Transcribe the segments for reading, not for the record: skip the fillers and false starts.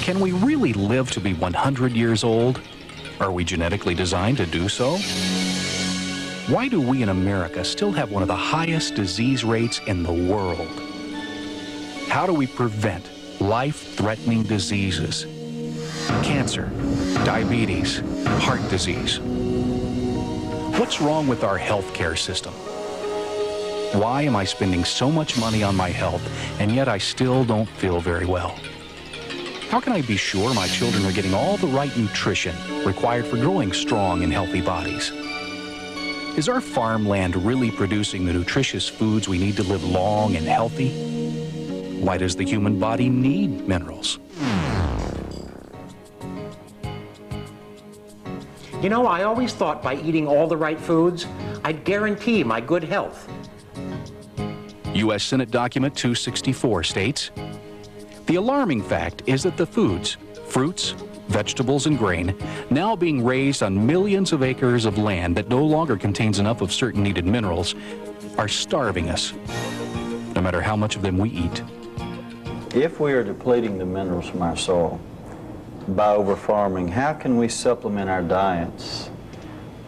Can we really live to be 100 years old? Are we genetically designed to do so? Why do we in America still have one of the highest disease rates in the world? How do we prevent life-threatening diseases? Cancer, diabetes, heart disease. What's wrong with our healthcare system? Why am I spending so much money on my health and yet I still don't feel very well? How can I be sure my children are getting all the right nutrition required for growing strong and healthy bodies? Is our farmland really producing the nutritious foods we need to live long and healthy? Why does the human body need minerals? You know, I always thought by eating all the right foods, I'd guarantee my good health. U.S. Senate Document 264 states, "The alarming fact is that the foods, fruits, vegetables, and grain now being raised on millions of acres of land that no longer contains enough of certain needed minerals are starving us, no matter how much of them we eat." If we are depleting the minerals from our soil by over-farming, how can we supplement our diets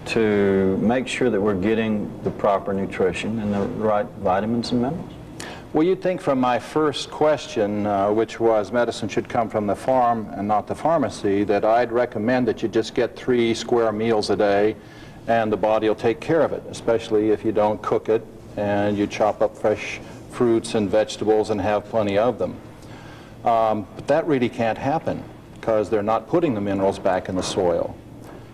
to make sure that we're getting the proper nutrition and the right vitamins and minerals? Well, you'd think from my first question, which was medicine should come from the farm and not the pharmacy, that I'd recommend that you just get 3 square meals a day and the body will take care of it, especially if you don't cook it and you chop up fresh fruits and vegetables and have plenty of them. But that really can't happen because they're not putting the minerals back in the soil.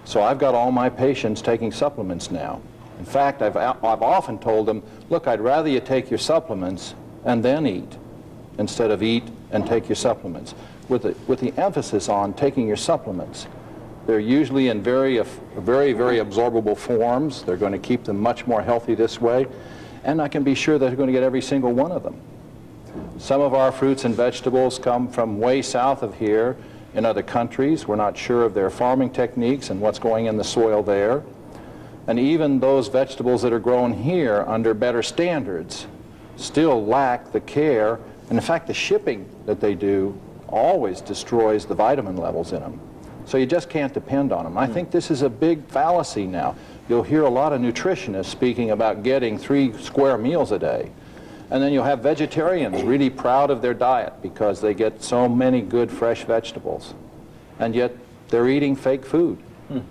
So I've got all my patients taking supplements now. In fact, I've often told them, look, I'd rather you take your supplements and then eat, instead of eat and take your supplements. With the emphasis on taking your supplements. They're usually in very absorbable forms. They're going to keep them much more healthy this way. And I can be sure that they're going to get every single one of them. Some of our fruits and vegetables come from way south of here in other countries. We're not sure of their farming techniques and what's going in the soil there. And even those vegetables that are grown here under better standards still lack the care, and in fact the shipping that they do always destroys the vitamin levels in them. So you just can't depend on them. I think this is a big fallacy now. You'll hear a lot of nutritionists speaking about getting 3 square meals a day, and then you'll have vegetarians really proud of their diet because they get so many good fresh vegetables, and yet they're eating fake food.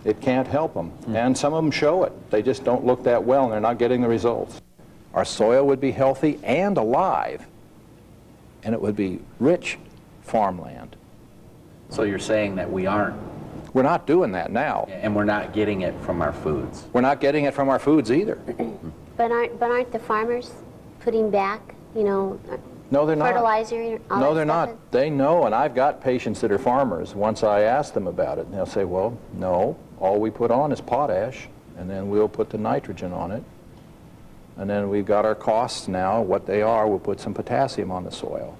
It can't help them, and some of them show it. They just don't look that well and they're not getting the results. Our soil would be healthy and alive, and it would be rich farmland. So you're saying that we aren't, We're not doing that now. and we're not getting it from our foods. We're not getting it from our foods either. But aren't the farmers putting back, you know, No, they're not. fertilizer and all No, that they're stuff not. They know, and I've got patients that are farmers. Once I ask them about it, and they'll say, well, no, all we put on is potash, and then we'll put the nitrogen on it. And then we've got our costs now, what they are, we'll put some potassium on the soil.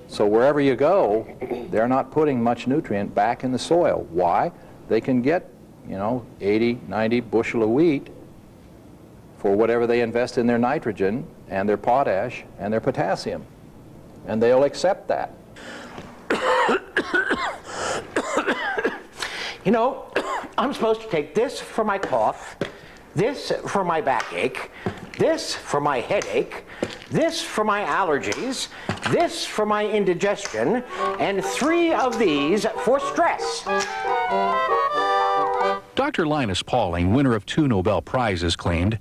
So wherever you go, they're not putting much nutrient back in the soil. Why? They can get, 80, 90 bushel of wheat for whatever they invest in their nitrogen and their potash and their potassium. And they'll accept that. You know, I'm supposed to take this for my cough, this for my backache, this for my headache, this for my allergies, this for my indigestion, and 3 of these for stress. Dr. Linus Pauling, winner of 2 Nobel Prizes, claimed,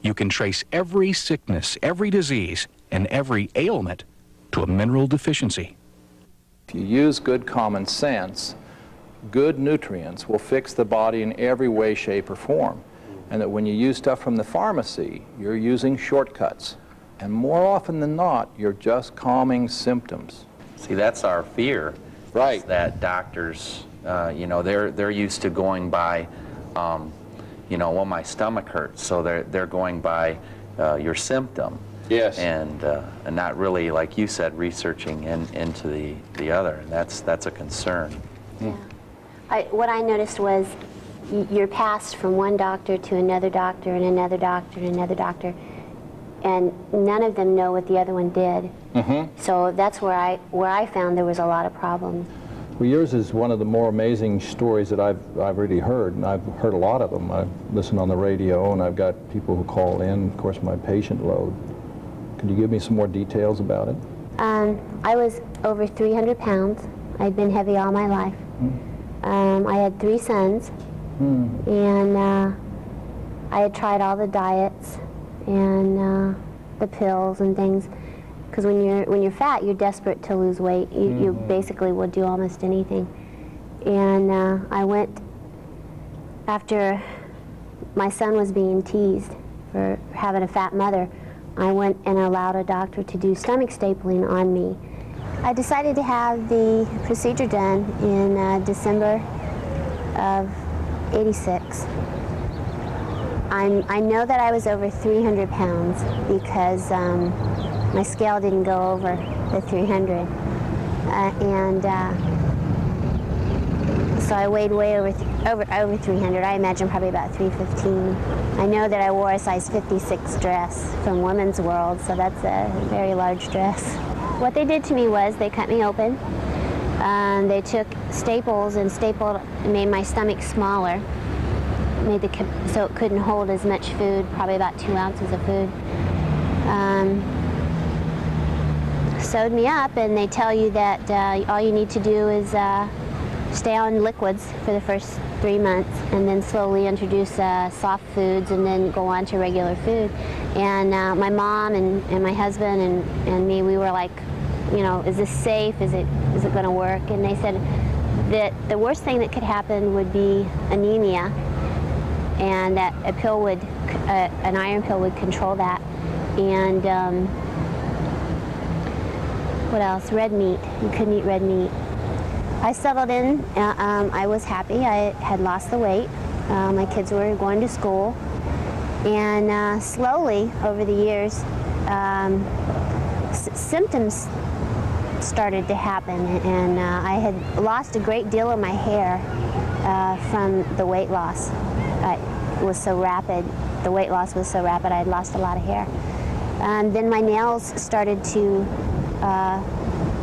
"You can trace every sickness, every disease, and every ailment to a mineral deficiency." If you use good common sense, good nutrients will fix the body in every way, shape, or form. And that when you use stuff from the pharmacy, you're using shortcuts. And more often than not, you're just calming symptoms. See, that's our fear. Right. Is that doctors, they're used to going by, well, my stomach hurts, so they're going by your symptom. Yes. And not really, like you said, researching into the other, and that's a concern. Yeah. What I noticed was you're passed from one doctor to another doctor and another doctor and another doctor, and none of them know what the other one did. So that's where I found there was a lot of problems. Well, yours is one of the more amazing stories that I've really heard, and I've heard a lot of them. I've listened on the radio, and I've got people who call in, of course, my patient load. Could you give me some more details about it? I was over 300 pounds. I'd been heavy all my life. I had 3 sons, and I had tried all the diets and the pills and things. Because when you're fat, you're desperate to lose weight. You basically will do almost anything. And I went, after my son was being teased for having a fat mother, I went and allowed a doctor to do stomach stapling on me. I decided to have the procedure done in December of '86. I know that I was over 300 pounds because my scale didn't go over the 300. So I weighed way over 300. I imagine probably about 315. I know that I wore a size 56 dress from Women's World, so that's a very large dress. What they did to me was they cut me open. They took staples and made my stomach smaller, so it couldn't hold as much food, probably about 2 ounces of food. Sewed me up, and they tell you that all you need to do is stay on liquids for the first 3 months, and then slowly introduce soft foods, and then go on to regular food. And my mom and my husband and me, we were like, you know, is this safe? Is it going to work? And they said that the worst thing that could happen would be anemia, and that an iron pill would control that. And what else? Red meat. You couldn't eat red meat. I settled in. I was happy. I had lost the weight. My kids were going to school. And slowly, over the years, symptoms started to happen. And I had lost a great deal of my hair from the weight loss. It was so rapid. The weight loss was so rapid, I had lost a lot of hair. Then my nails started to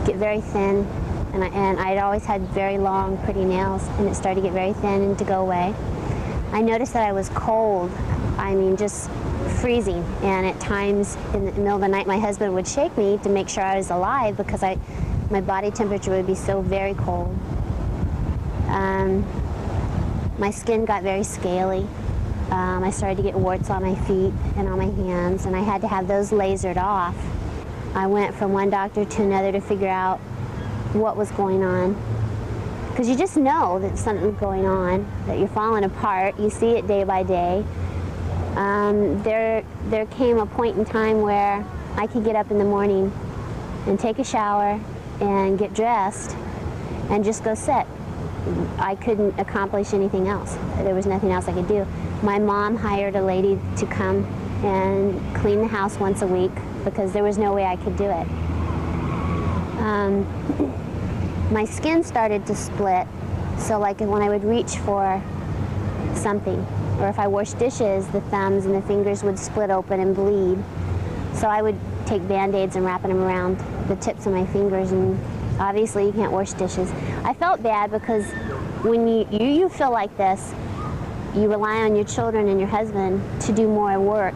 get very thin, and I'd always had very long, pretty nails, and it started to get very thin and to go away. I noticed that I was cold, I mean just freezing, and at times in the middle of the night my husband would shake me to make sure I was alive because my body temperature would be so very cold. My skin got very scaly. I started to get warts on my feet and on my hands, and I had to have those lasered off. I went from one doctor to another to figure out what was going on. Because you just know that something's going on, that you're falling apart. You see it day by day. There came a point in time where I could get up in the morning and take a shower and get dressed and just go sit. I couldn't accomplish anything else. There was nothing else I could do. My mom hired a lady to come and clean the house once a week because there was no way I could do it. My skin started to split, so like when I would reach for something, or if I washed dishes, the thumbs and the fingers would split open and bleed. So I would take Band-Aids and wrapping them around the tips of my fingers, and obviously you can't wash dishes. I felt bad because when you feel like this, you rely on your children and your husband to do more work.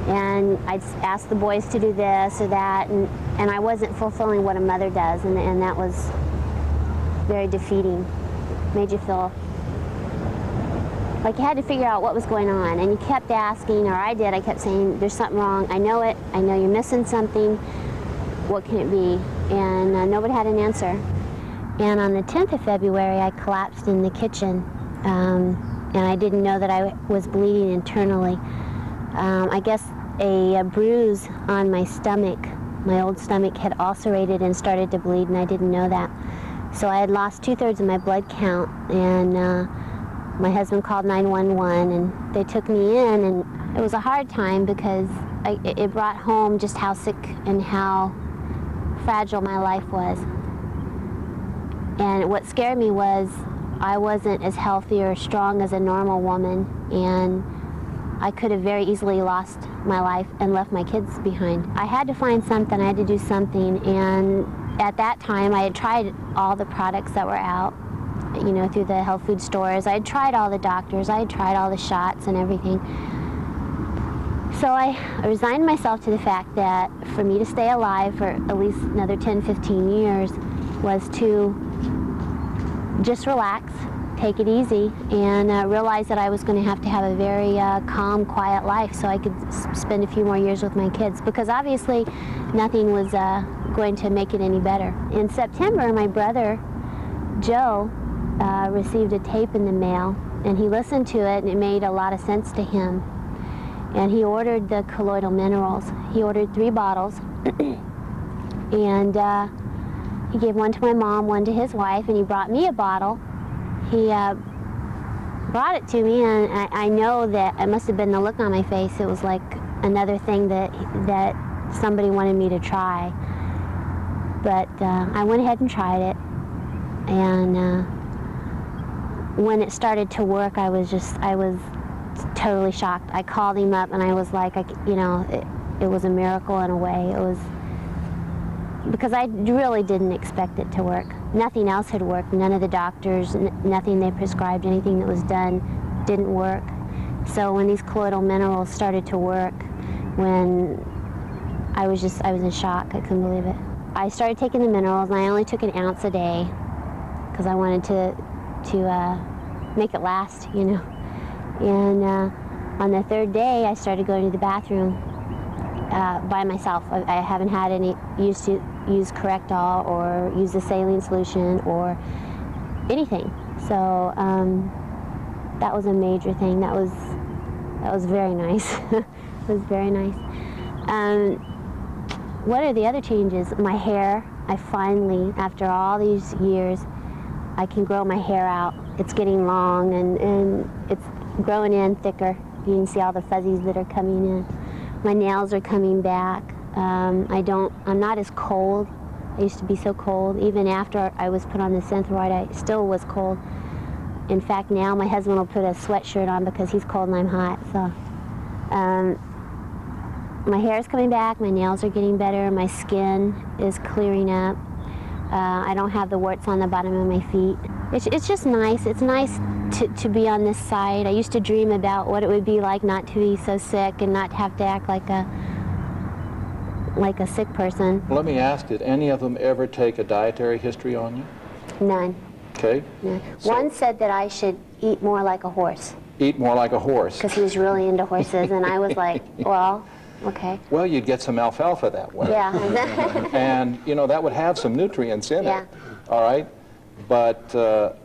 And I'd ask the boys to do this or that, and I wasn't fulfilling what a mother does, and that was very defeating. Made you feel like you had to figure out what was going on, and you kept asking, or I did, I kept saying, there's something wrong, I know it, I know you're missing something, what can it be? And nobody had an answer. And on the 10th of February, I collapsed in the kitchen, and I didn't know that I was bleeding internally. I guess a bruise on my stomach, my old stomach, had ulcerated and started to bleed, and I didn't know that. So I had lost 2/3 of my blood count, and my husband called 911, and they took me in, and it was a hard time because it brought home just how sick and how fragile my life was. And what scared me was I wasn't as healthy or strong as a normal woman, and I could have very easily lost my life and left my kids behind. I had to find something, I had to do something, and at that time, I had tried all the products that were out, you know, through the health food stores. I had tried all the doctors. I had tried all the shots and everything. So I resigned myself to the fact that for me to stay alive for at least another 10, 15 years was to just relax, take it easy, and realize that I was going to have a very calm, quiet life so I could spend a few more years with my kids, because obviously nothing was going to make it any better. In September, my brother, Joe, received a tape in the mail, and he listened to it, and it made a lot of sense to him. And he ordered the colloidal minerals. He ordered 3 bottles, and he gave one to my mom, one to his wife, and he brought me a bottle. He brought it to me, and I know that it must have been the look on my face. It was like another thing that somebody wanted me to try. But I went ahead and tried it, and when it started to work, I was totally shocked. I called him up, and I was like, you know, it was a miracle in a way. It was, because I really didn't expect it to work. Nothing else had worked. None of the doctors, nothing they prescribed, anything that was done didn't work. So when these colloidal minerals started to work, I was in shock. I couldn't believe it. I started taking the minerals, and I only took 1 ounce a day because I wanted to make it last, you know. And on the 3rd day, I started going to the bathroom by myself. I haven't had any used to use Correctol or use the saline solution or anything. So that was a major thing. That was very nice. It was very nice. What are the other changes? My hair. I finally, after all these years, I can grow my hair out. It's getting long, and it's growing in thicker. You can see all the fuzzies that are coming in. My nails are coming back. I'm not as cold. I used to be so cold. Even after I was put on the Synthroid, I still was cold. In fact, now my husband will put a sweatshirt on because he's cold and I'm hot. So, my hair is coming back. My nails are getting better. My skin is clearing up. I don't have the warts on the bottom of my feet. It's just nice. It's nice to be on this side. I used to dream about what it would be like not to be so sick and not have to act like a sick person. Let me ask, did any of them ever take a dietary history on you? None. Okay. None. So, one said that I should eat more like a horse. Eat more like a horse. Because he was really into horses, and I was like, well, okay. Well, you'd get some alfalfa that way. Yeah. And, you know, that would have some nutrients in Yeah. it. All right? But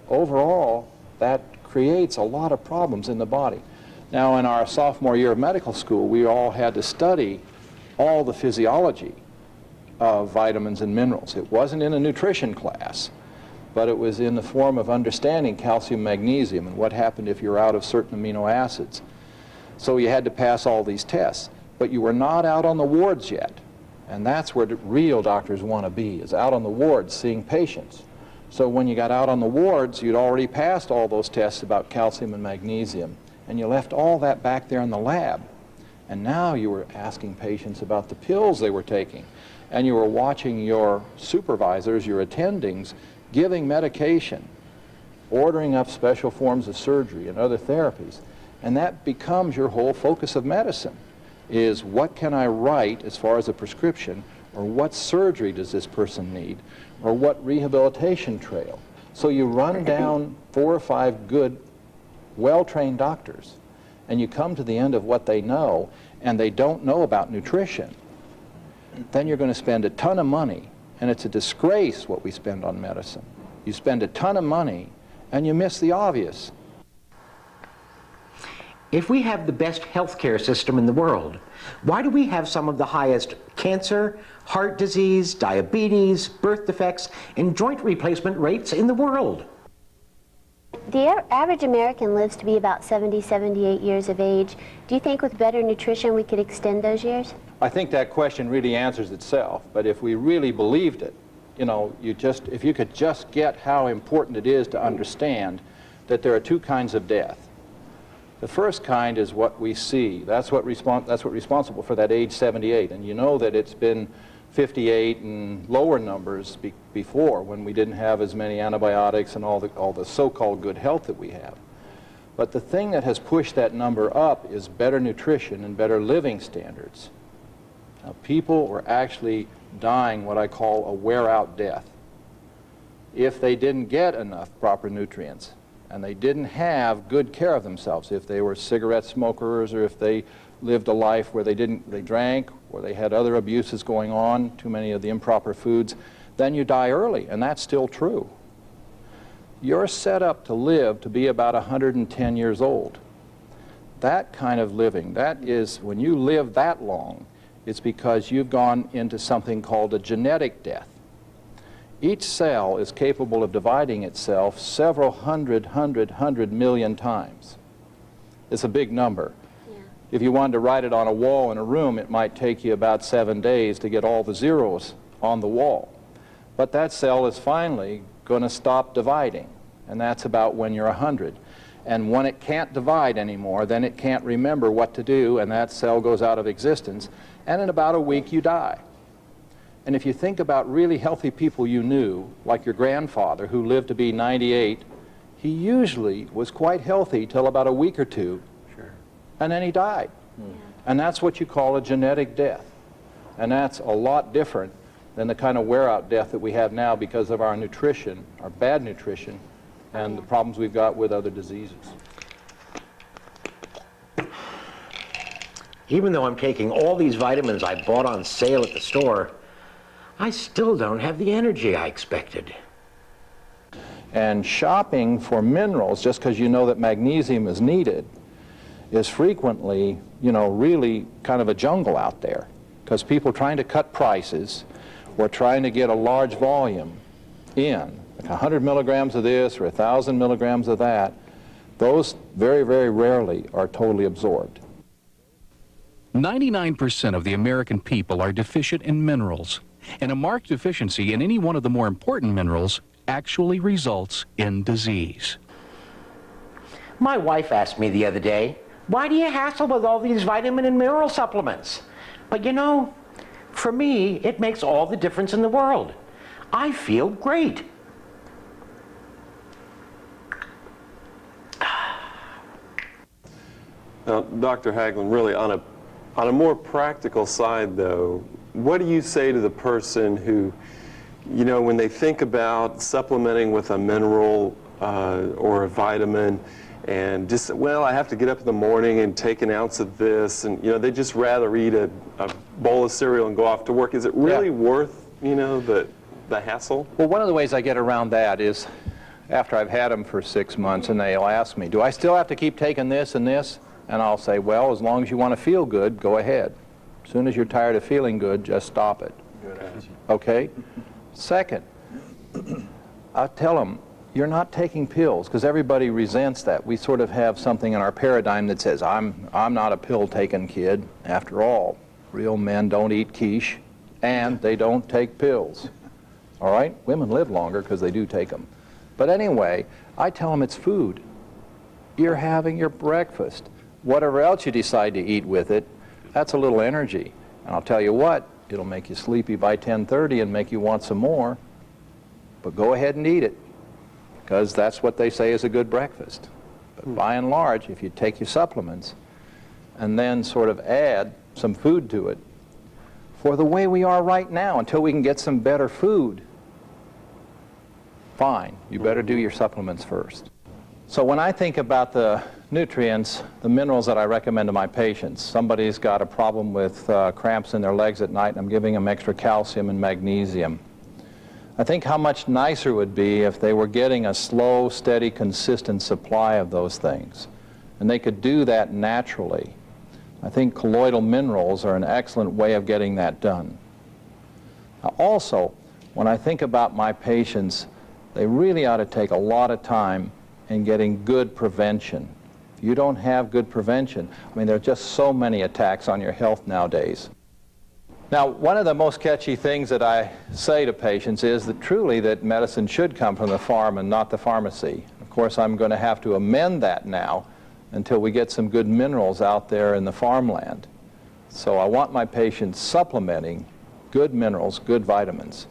overall, that creates a lot of problems in the body. Now, in our sophomore year of medical school, we all had to study all the physiology of vitamins and minerals. It wasn't in a nutrition class, but it was in the form of understanding calcium, magnesium, and what happened if you're out of certain amino acids. So you had to pass all these tests. But you were not out on the wards yet. And that's where the real doctors want to be, is out on the wards seeing patients. So when you got out on the wards, you'd already passed all those tests about calcium and magnesium, and you left all that back there in the lab. And now you were asking patients about the pills they were taking, and you were watching your supervisors, your attendings, giving medication, ordering up special forms of surgery and other therapies. And that becomes your whole focus of medicine, is what can I write as far as a prescription, or what surgery does this person need, or what rehabilitation trail. So you run down 4 or 5 good, well-trained doctors, and you come to the end of what they know, and they don't know about nutrition. Then you're going to spend a ton of money, and it's a disgrace what we spend on medicine. You spend a ton of money, and you miss the obvious. If we have the best healthcare system in the world, why do we have some of the highest cancer, heart disease, diabetes, birth defects, and joint replacement rates in the world? The average American lives to be about 70, 78 years of age. Do you think with better nutrition we could extend those years? I think that question really answers itself, but if we really believed it, you know, if you could just get how important it is to understand that there are 2 kinds of death. The first kind is what we see. That's what's responsible for that age 78, and you know that it's been 58 and lower numbers before, when we didn't have as many antibiotics and all the so-called good health that we have. But the thing that has pushed that number up is better nutrition and better living standards. Now, people were actually dying what I call a wear-out death if they didn't get enough proper nutrients and they didn't have good care of themselves, if they were cigarette smokers or if they lived a life where they drank or they had other abuses going on, too many of the improper foods, then you die early, and that's still true. You're set up to live to be about 110 years old. That kind of living, that is, when you live that long, it's because you've gone into something called a genetic death. Each cell is capable of dividing itself several hundred million times. It's a big number. If you wanted to write it on a wall in a room, it might take you about 7 days to get all the zeros on the wall. But that cell is finally going to stop dividing, and that's about when you're 100. And when it can't divide anymore, then it can't remember what to do, and that cell goes out of existence, and in about a week you die. And if you think about really healthy people you knew, like your grandfather who lived to be 98, he usually was quite healthy till about a week or two, and then he died. And that's what you call a genetic death. And that's a lot different than the kind of wear-out death that we have now because of our nutrition, our bad nutrition, and the problems we've got with other diseases. Even though I'm taking all these vitamins I bought on sale at the store, I still don't have the energy I expected. And shopping for minerals, just because you know that magnesium is needed, is frequently, really kind of a jungle out there, because people trying to cut prices or trying to get a large volume in, like 100 milligrams of this or 1,000 milligrams of that, those very, very rarely are totally absorbed. 99% of the American people are deficient in minerals, and a marked deficiency in any one of the more important minerals actually results in disease. My wife asked me the other day, why do you hassle with all these vitamin and mineral supplements? But for me, it makes all the difference in the world. I feel great. Now, Dr. Haglund, really on a more practical side though, what do you say to the person who, when they think about supplementing with a mineral or a vitamin, and just, I have to get up in the morning and take an ounce of this, and they just rather eat a bowl of cereal and go off to work. Is it really worth, the hassle? Well, one of the ways I get around that is after I've had them for 6 months and they'll ask me, do I still have to keep taking this and this? And I'll say, well, as long as you want to feel good, go ahead. As soon as you're tired of feeling good, just stop it. Okay? Second, I'll tell them, you're not taking pills, because everybody resents that. We sort of have something in our paradigm that says, I'm not a pill-taking kid. After all, real men don't eat quiche, and they don't take pills. All right? Women live longer because they do take them. But anyway, I tell them it's food. You're having your breakfast. Whatever else you decide to eat with it, that's a little energy. And I'll tell you what, it'll make you sleepy by 10:30 and make you want some more. But go ahead and eat it, because that's what they say is a good breakfast. But by and large, if you take your supplements and then sort of add some food to it, for the way we are right now, until we can get some better food, fine, you better do your supplements first. So when I think about the nutrients, the minerals that I recommend to my patients, somebody's got a problem with cramps in their legs at night, and I'm giving them extra calcium and magnesium. I think how much nicer it would be if they were getting a slow, steady, consistent supply of those things. And they could do that naturally. I think colloidal minerals are an excellent way of getting that done. Now, also, when I think about my patients, they really ought to take a lot of time in getting good prevention. If you don't have good prevention, there are just so many attacks on your health nowadays. Now, one of the most catchy things that I say to patients is that truly that medicine should come from the farm and not the pharmacy. Of course, I'm going to have to amend that now until we get some good minerals out there in the farmland. So I want my patients supplementing good minerals, good vitamins.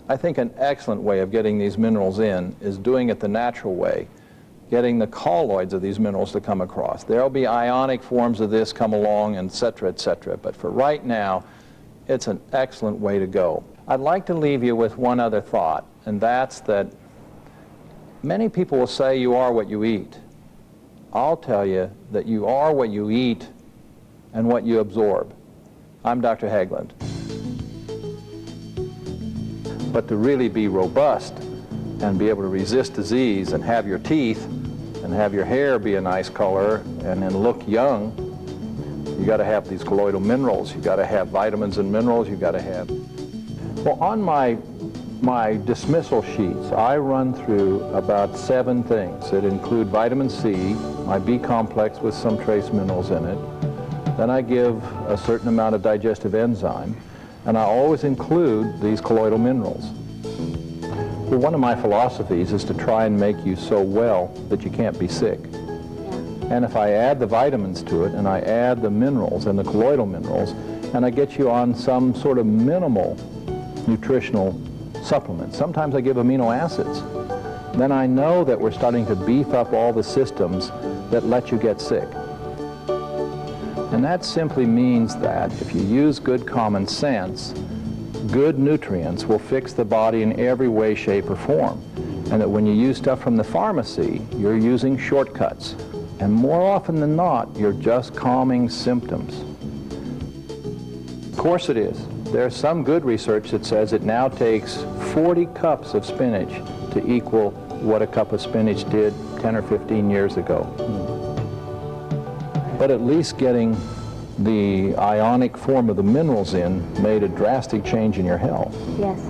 I think an excellent way of getting these minerals in is doing it the natural way, getting the colloids of these minerals to come across. There'll be ionic forms of this come along, et cetera, but for right now, it's an excellent way to go. I'd like to leave you with one other thought, and that's that many people will say you are what you eat. I'll tell you that you are what you eat and what you absorb. I'm Dr. Haglund. But to really be robust and be able to resist disease and have your teeth and have your hair be a nice color and then look young, you got to have these colloidal minerals. You got to have vitamins and minerals. You got to have. Well, on my dismissal sheets, I run through about 7 things that include vitamin C, my B complex with some trace minerals in it. Then I give a certain amount of digestive enzyme, and I always include these colloidal minerals. Well, one of my philosophies is to try and make you so well that you can't be sick. And if I add the vitamins to it, and I add the minerals and the colloidal minerals, and I get you on some sort of minimal nutritional supplement, sometimes I give amino acids, then I know that we're starting to beef up all the systems that let you get sick. And that simply means that if you use good common sense, good nutrients will fix the body in every way, shape, or form. And that when you use stuff from the pharmacy, you're using shortcuts. And more often than not, you're just calming symptoms. Of course it is. There's some good research that says it now takes 40 cups of spinach to equal what a cup of spinach did 10 or 15 years ago. But at least getting the ionic form of the minerals in made a drastic change in your health. Yes.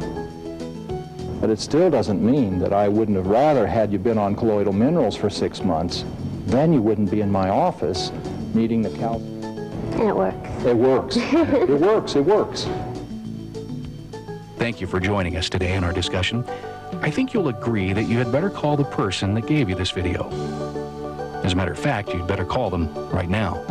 But it still doesn't mean that I wouldn't have rather had you been on colloidal minerals for 6 months. Then you wouldn't be in my office needing the calcium. And it works. It works. It works. It works. Thank you for joining us today in our discussion. I think you'll agree that you had better call the person that gave you this video. As a matter of fact, you'd better call them right now.